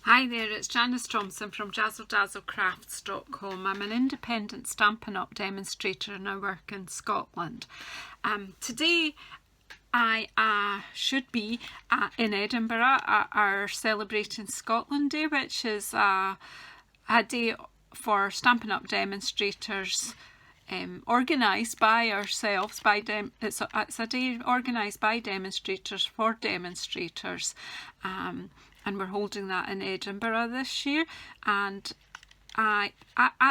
Hi there, it's Janice Thompson from JazzleDazzleCrafts.com. I'm an independent Stampin' Up! Demonstrator and I work in Scotland. Today I should be in Edinburgh at our Celebrating Scotland Day, which is a day for Stampin' Up! Demonstrators organised by ourselves. It's a day organised by demonstrators for demonstrators. And we're holding that in Edinburgh this year. And at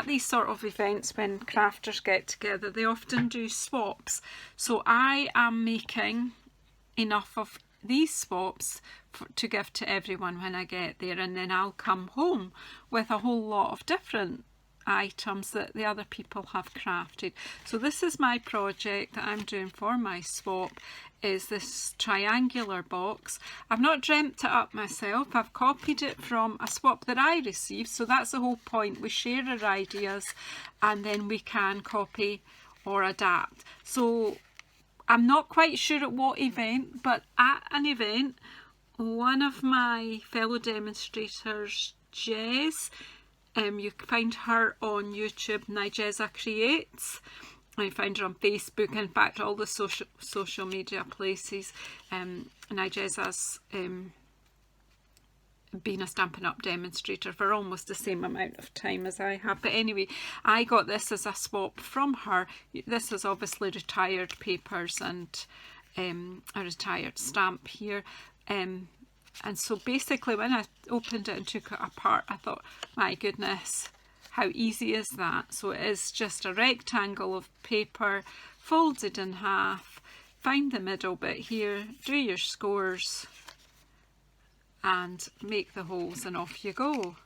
these sort of events, when crafters get together, they often do swaps. So I am making enough of these swaps to give to everyone when I get there, and then I'll come home with a whole lot of different items that the other people have crafted. So this is my project that I'm doing for my swap, is this triangular box. I've not dreamt it up myself, I've copied it from a swap that I received, so that's the whole point. We share our ideas and then we can copy or adapt. So I'm not quite sure at what event, but at an event, one of my fellow demonstrators, Jez, you can find her on YouTube, Nigeza Creates. I find her on Facebook, in fact all the social media places. Nigeza's been a Stampin' Up! Demonstrator for almost the same amount of time as I have. But anyway, I got this as a swap from her. This is obviously retired papers and a retired stamp here. And so basically when I opened it and took it apart, I thought, my goodness, how easy is that? So it is just a rectangle of paper folded in half. Find the middle bit here, do your scores and make the holes and off you go.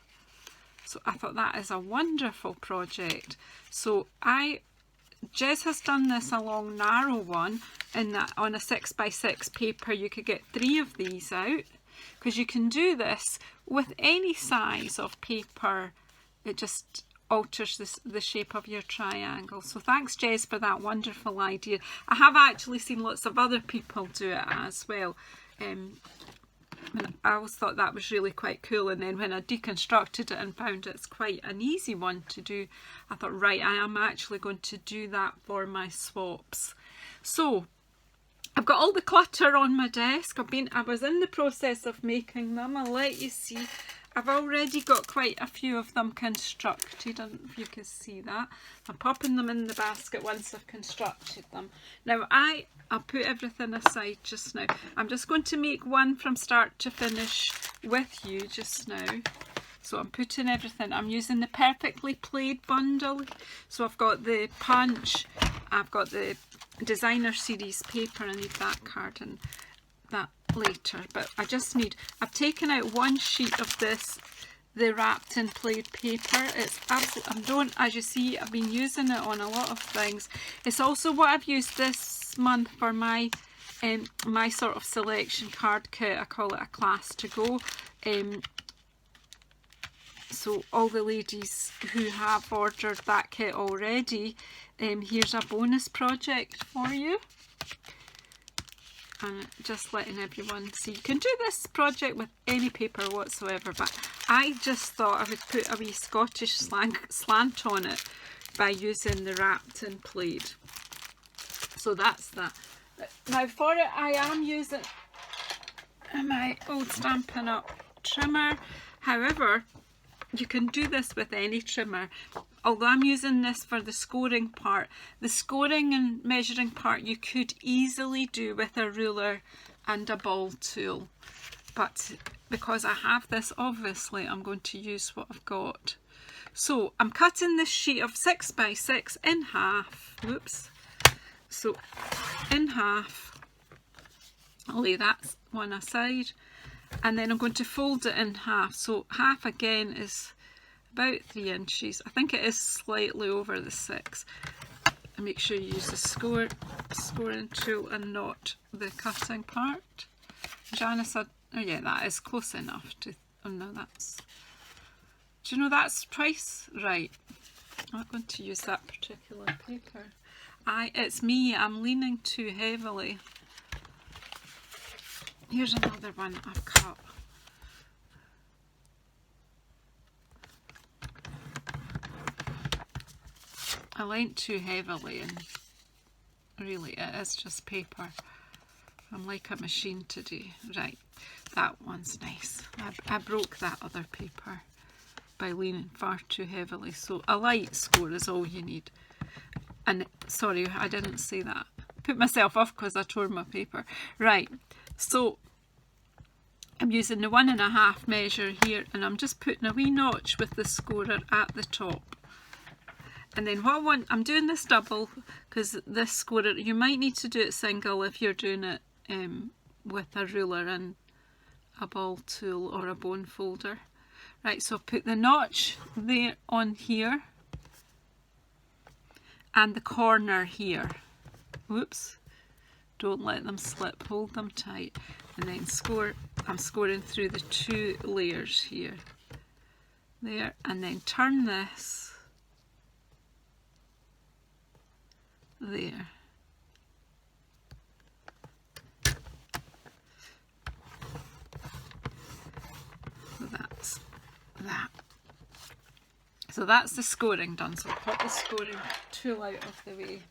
So I thought that is a wonderful project. So Jez has done this a long narrow one, in that on a 6x6 paper you could get 3 of these out, because you can do this with any size of paper. It just alters the shape of your triangle. So thanks Jez for that wonderful idea. I have actually seen lots of other people do it as well. I always thought that was really quite cool, and then when I deconstructed it and found it's quite an easy one to do, I thought, right, I am actually going to do that for my swaps. So I've got all the clutter on my desk. I was in the process of making them. I'll let you see. I've already got quite a few of them constructed. I don't know if you can see that. I'm popping them in the basket once I've constructed them. Now I'll put everything aside just now. I'm just going to make one from start to finish with you just now. So I'm putting everything. I'm using the Perfectly Plaid bundle. So I've got the punch, I've got the designer series paper. I need that card and that later, but I've taken out one sheet of this, the wrapped in plaid paper. It's absolutely, as you see, I've been using it on a lot of things. It's also what I've used this month for my my sort of selection card kit. I call it a class to go. So all the ladies who have ordered that kit already, here's a bonus project for you. And just letting everyone see, you can do this project with any paper whatsoever, but I just thought I would put a wee Scottish slant on it by using the wrapped in plaid. So that's that. Now for it, I am using my old Stampin' Up! Trimmer. However, you can do this with any trimmer. Although I'm using this for the scoring part, the scoring and measuring part you could easily do with a ruler and a ball tool. But because I have this, obviously I'm going to use what I've got. So I'm cutting this sheet of 6x6 in half. Whoops. So in half, I'll lay that one aside. And then I'm going to fold it in half. So half again is about 3 inches. I think it is slightly over the 6. And make sure you use the scoring tool and not the cutting part. Janice said, oh yeah, that is close enough to, oh no, that's, do you know that's twice right? I'm not going to use that particular paper. It's me, I'm leaning too heavily. Here's another one I've cut. I lent too heavily, and really it is just paper. I'm like a machine today. Right, that one's nice. I broke that other paper by leaning far too heavily, so a light score is all you need. And sorry, I didn't say that. Put myself off because I tore my paper. Right, so I'm using the 1.5 measure here, and I'm just putting a wee notch with the scorer at the top. And then what I want, I'm doing this double because this scorer, you might need to do it single if you're doing it with a ruler and a ball tool or a bone folder. Right, so put the notch there on here and the corner here. Whoops, don't let them slip, hold them tight, and then score. I'm scoring through the 2 layers here, there, and then turn this there. So that's that. So that's the scoring done. So I'll put the scoring tool out of the way.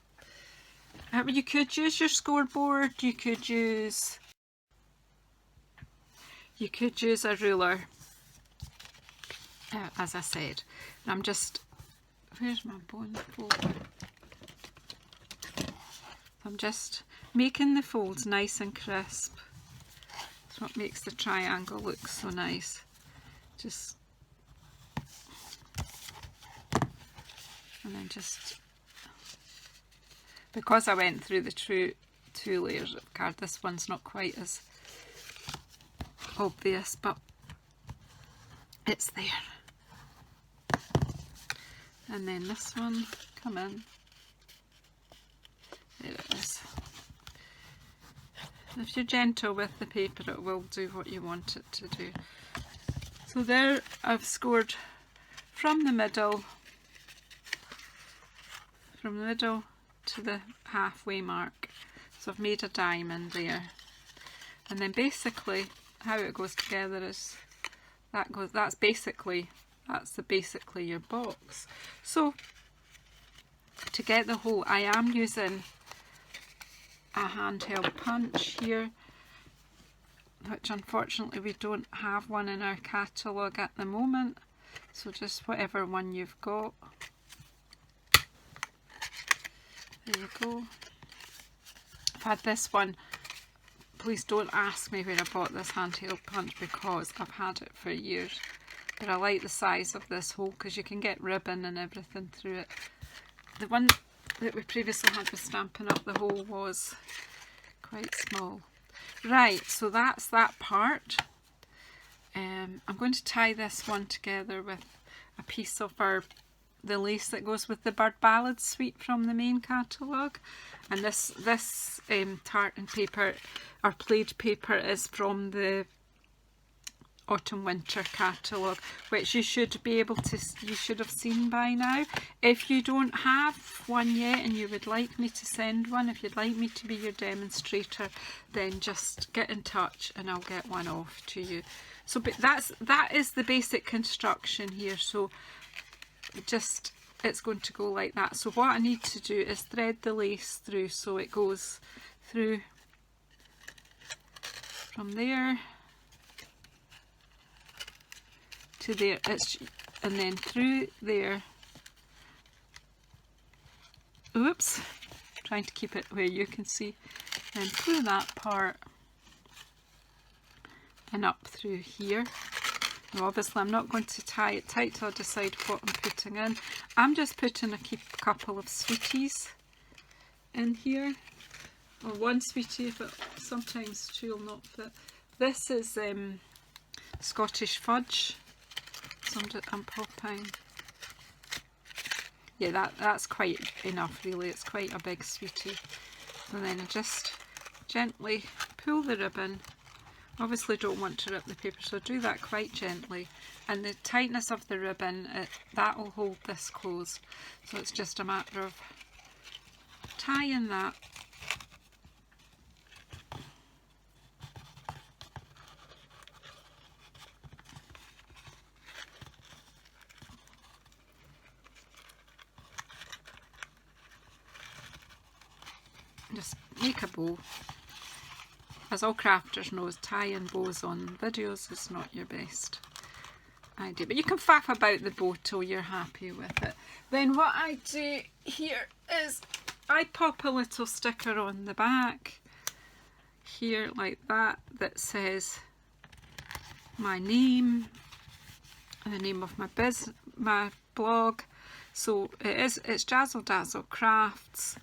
You could use your scoreboard, you could use a ruler, as I said. And I'm just, where's my bone folder? I'm just making the folds nice and crisp. That's what makes the triangle look so nice. Just, and then just, because I went through the two layers of card, this one's not quite as obvious, but it's there. And then this one, come in. There it is. If you're gentle with the paper, it will do what you want it to do. So there I've scored from the middle to the halfway mark. So I've made a diamond there. And then basically how it goes together is that's basically your box. So to get the whole, I am using a handheld punch here, which unfortunately we don't have one in our catalogue at the moment, so just whatever one you've got. There you go. I've had this one, please don't ask me where I bought this handheld punch because I've had it for years, but I like the size of this hole because you can get ribbon and everything through it. The one that we previously had with Stampin' Up, the hole was quite small. Right, so that's that part. I'm going to tie this one together with a piece of the lace that goes with the Bird Ballad suite from the main catalogue. And this tartan paper, or plaid paper, is from the autumn winter catalogue, which you should be able to, you should have seen by now. If you don't have one yet and you would like me to send one, if you'd like me to be your demonstrator, then just get in touch and I'll get one off to you. So but that is the basic construction here. So just, it's going to go like that. So what I need to do is thread the lace through, so it goes through from there to there, and then through there. Oops, trying to keep it where you can see, and through that part and up through here. Now obviously I'm not going to tie it tight till I decide what I'm putting in. I'm just putting a couple of sweeties in here, or one sweetie, but sometimes two will not fit. This is Scottish fudge. So I'm popping, yeah, that's quite enough really, it's quite a big sweetie. And then just gently pull the ribbon. Obviously don't want to rip the paper, so do that quite gently, and the tightness of the ribbon, that will hold this closed. So it's just a matter of tying that . make a bow. As all crafters know, tying bows on videos is not your best idea, but you can faff about the bow till you're happy with it. Then what I do here is I pop a little sticker on the back here like that says my name and the name of my blog. So it's Jazzle Dazzle Crafts,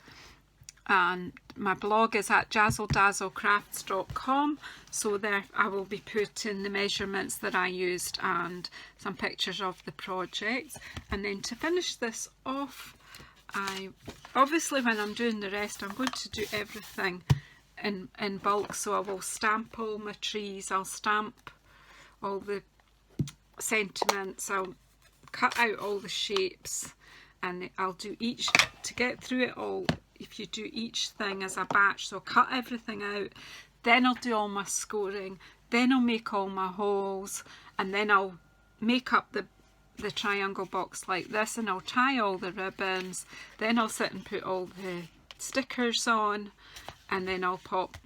and my blog is at jazzledazzlecrafts.com. So there I will be putting the measurements that I used and some pictures of the project. And then to finish this off, obviously when I'm doing the rest, I'm going to do everything in bulk. So I will stamp all my trees, I'll stamp all the sentiments, I'll cut out all the shapes, and I'll do each, to get through it all, if you do each thing as a batch, so I'll cut everything out, then I'll do all my scoring, then I'll make all my holes, and then I'll make up the triangle box like this, and I'll tie all the ribbons, then I'll sit and put all the stickers on, and then I'll pop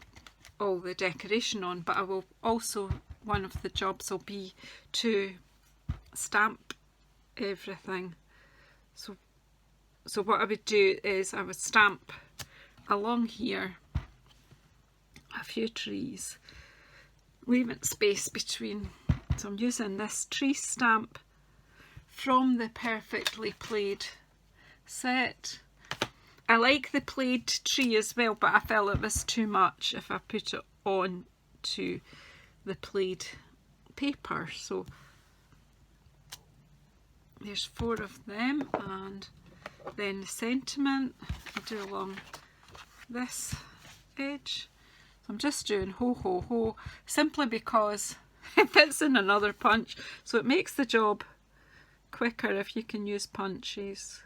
all the decoration on. But I will also, one of the jobs will be to stamp everything. So what I would do is I would stamp along here a few trees, leaving space between. So I'm using this tree stamp from the Perfectly Plaid set. I like the plaid tree as well, but I felt it was too much if I put it on to the plaid paper. So there's 4 of them, and then the sentiment I'll do along this edge. So I'm just doing ho ho ho, simply because it fits in another punch, so it makes the job quicker if you can use punches.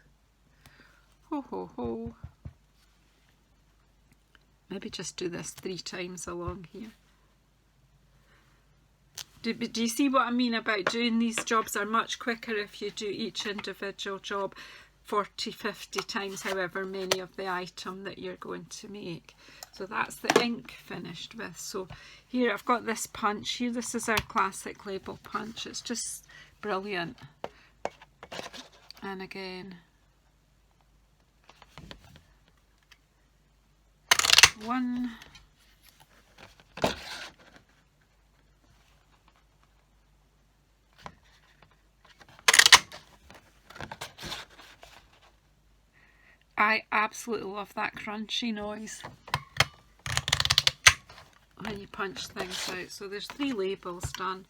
Ho ho ho. Maybe just do this 3 times along here. Do you see what I mean about doing these jobs are much quicker if you do each individual job 40, 50 times, however many of the item that you're going to make. So that's the ink finished with. So here I've got this punch here. This is our classic label punch. It's just brilliant. And again, 1, I absolutely love that crunchy noise when you punch things out. So there's 3 labels done.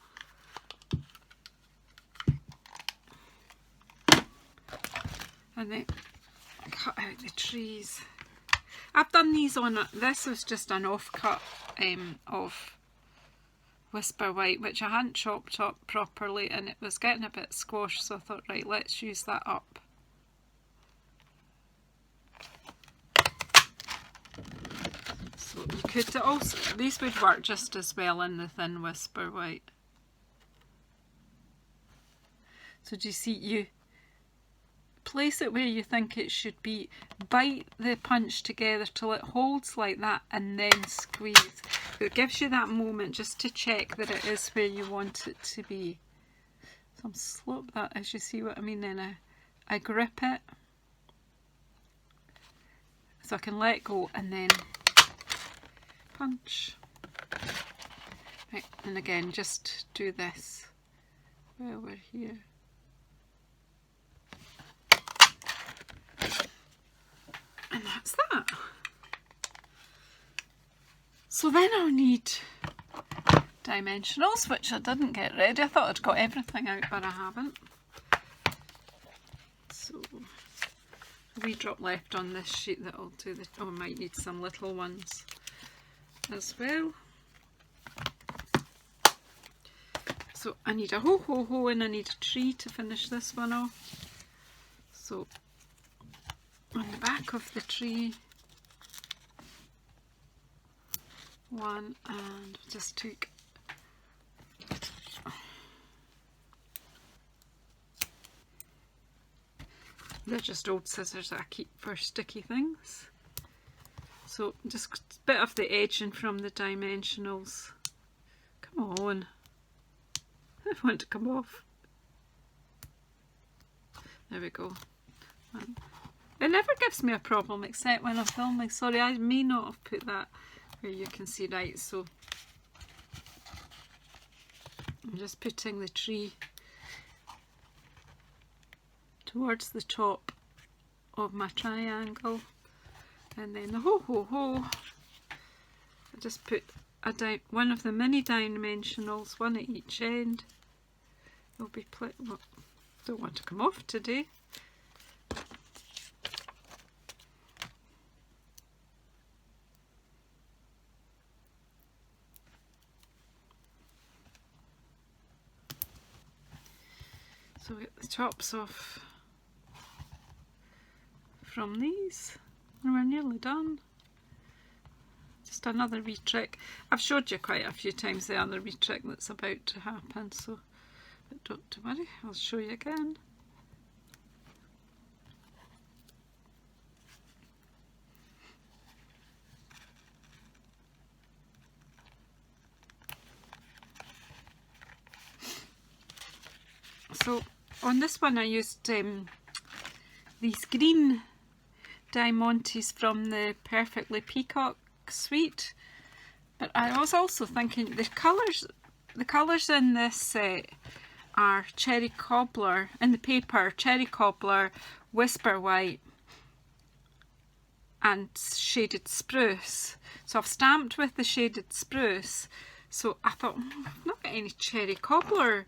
And then cut out the trees. I've done these on, this was just an offcut of Whisper White, which I hadn't chopped up properly, and it was getting a bit squashed, so I thought, right, let's use that up. So you could also, these would work just as well in the thin Whisper White. So do you see, you place it where you think it should be, bite the punch together till it holds like that, and then squeeze. It gives you that moment just to check that it is where you want it to be. So I'm slope that, as you see what I mean, then I grip it so I can let go and then punch. Right, and again just do this while we're here. And that's that. So then I'll need dimensionals, which I didn't get ready. I thought I'd got everything out, but I haven't. So a wee drop left on this sheet that I'll do the, oh, I might need some little ones as well. So I need a ho ho ho, and I need a tree to finish this one off. So on the back of the tree, 1, and just took they're just old scissors that I keep for sticky things. So just a bit of the edging from the dimensionals. Come on. I want to come off. There we go. It never gives me a problem except when I'm filming. Sorry, I may not have put that where you can see right. So I'm just putting the tree towards the top of my triangle, and then the ho. I just put one of the mini dimensionals, one at each end. It'll be well, don't want to come off today. So we get the tops off from these, and we're nearly done. Just another wee trick. I've showed you quite a few times the other wee trick that's about to happen, so but don't worry, I'll show you again. So on this one I used these green diamantes from the Perfectly Peacock suite, but I was also thinking the colours in this set are Cherry Cobbler, in the paper, Cherry Cobbler, Whisper White and Shaded Spruce. So I've stamped with the Shaded Spruce, so I thought I've not got any Cherry Cobbler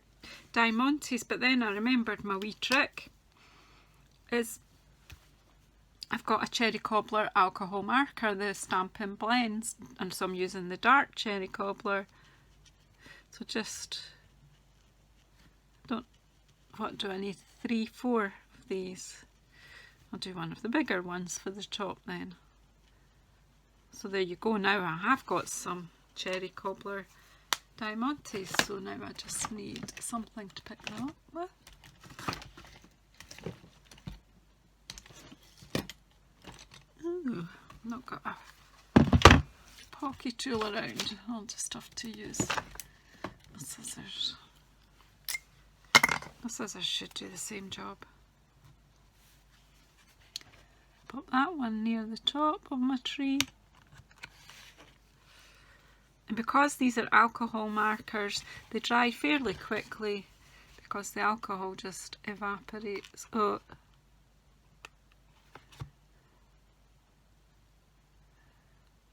diamantes, but then I remembered my wee trick is I've got a Cherry Cobbler alcohol marker, the Stampin' Blends, and so I'm using the dark Cherry Cobbler. So just what do I need? 3, 4 of these. I'll do one of the bigger ones for the top then. So there you go. Now I have got some Cherry Cobbler diamantes, so now I just need something to pick them up with. Ooh, not got a pocky tool around. I'll just have to use the scissors. The scissors should do the same job. Pop that one near the top of my tree. And because these are alcohol markers, they dry fairly quickly because the alcohol just evaporates. Oh.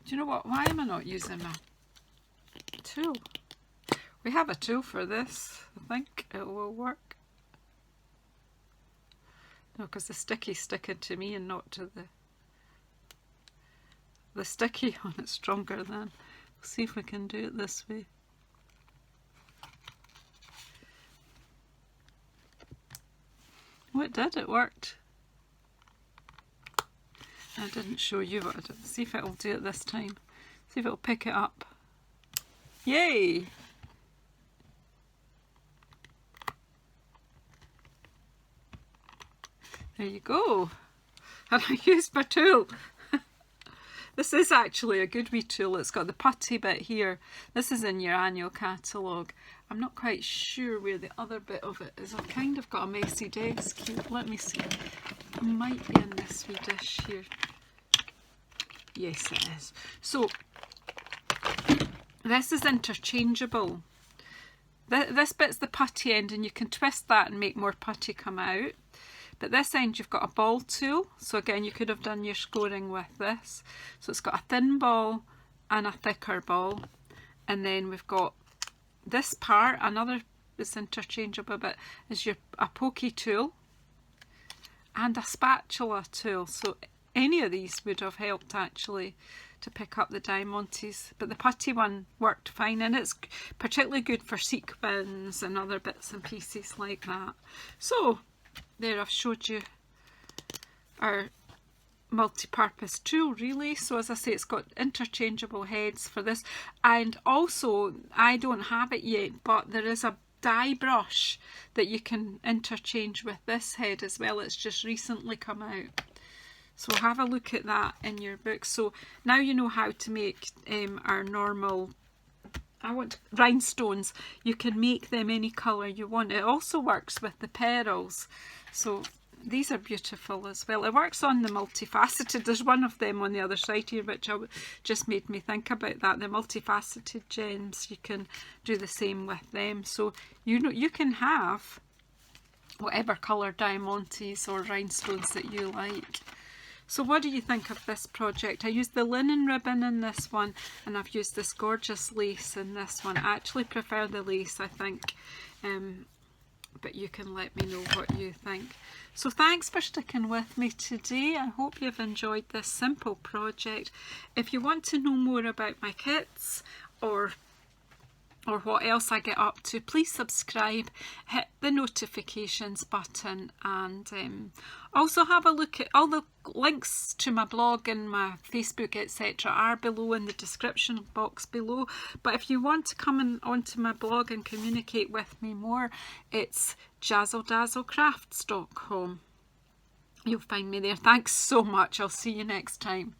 Do you know what? Why am I not using a tool? We have a tool for this. I think it will work. No, because the sticky's sticking to me and not to the sticky on it's stronger than. We'll see if we can do it this way. Oh, it did. It worked. I didn't show you what I did. See if it'll do it this time. See if it'll pick it up. Yay! There you go. And I used my tool. This is actually a good wee tool. It's got the putty bit here. This is in your annual catalogue. I'm not quite sure where the other bit of it is. I've kind of got a messy desk here. Let me see. It might be in this wee dish here. Yes, it is. So, this is interchangeable. This bit's the putty end, and you can twist that and make more putty come out. But this end you've got a ball tool, so again you could have done your scoring with this. So it's got a thin ball and a thicker ball, and then we've got this part, another is interchangeable bit, is a pokey tool and a spatula tool. So any of these would have helped actually to pick up the diamantes, but the putty one worked fine, and it's particularly good for sequins and other bits and pieces like that. So there, I've showed you our multi-purpose tool really. So as I say, it's got interchangeable heads for this, and also I don't have it yet, but there is a die brush that you can interchange with this head as well. It's just recently come out, So have a look at that in your book. So now you know how to make our normal rhinestones. You can make them any colour you want. It also works with the petals. So these are beautiful as well. It works on the multifaceted. There's one of them on the other side here which just made me think about that. The multifaceted gems, you can do the same with them. So you know, you can have whatever colour diamantes or rhinestones that you like. So what do you think of this project? I used the linen ribbon in this one, and I've used this gorgeous lace in this one. I actually prefer the lace, I think, but you can let me know what you think. So thanks for sticking with me today. I hope you've enjoyed this simple project. If you want to know more about my kits or what else I get up to, please subscribe, hit the notifications button, and also have a look at all the links to my blog and my Facebook, etc. are below in the description box below. But if you want to come onto my blog and communicate with me more, it's jazzledazzlecrafts.com. You'll find me there. Thanks so much. I'll see you next time.